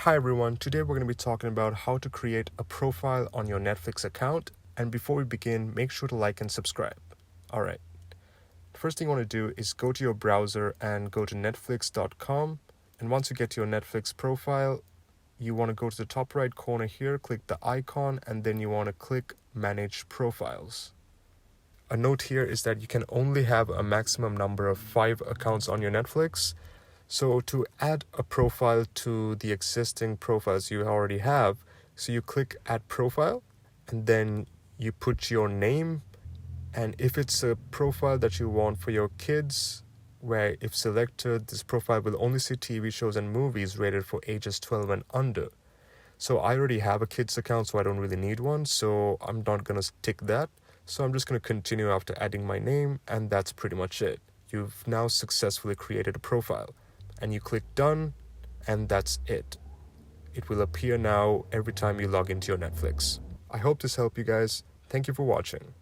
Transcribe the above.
Hi everyone, today we're going to be talking about how to create a profile on your Netflix account. And before we begin, make sure to like and subscribe. Alright, the first thing you want to do is go to your browser and go to netflix.com. And once you get to your Netflix profile, you want to go to the top right corner here, click the icon, and then you want to click Manage Profiles. A note here is that you can only have a maximum number of 5 accounts on your Netflix. So to add a profile to the existing profiles you already have, so you click Add Profile, and then you put your name, and if it's a profile that you want for your kids, where if selected, this profile will only see TV shows and movies rated for ages 12 and under. So I already have a kids account, so I don't really need one, so I'm not going to tick that. So I'm just going to continue after adding my name, and that's pretty much it. You've now successfully created a profile. And you click Done, and that's it. It will appear now every time you log into your Netflix. I hope this helped you guys. Thank you for watching.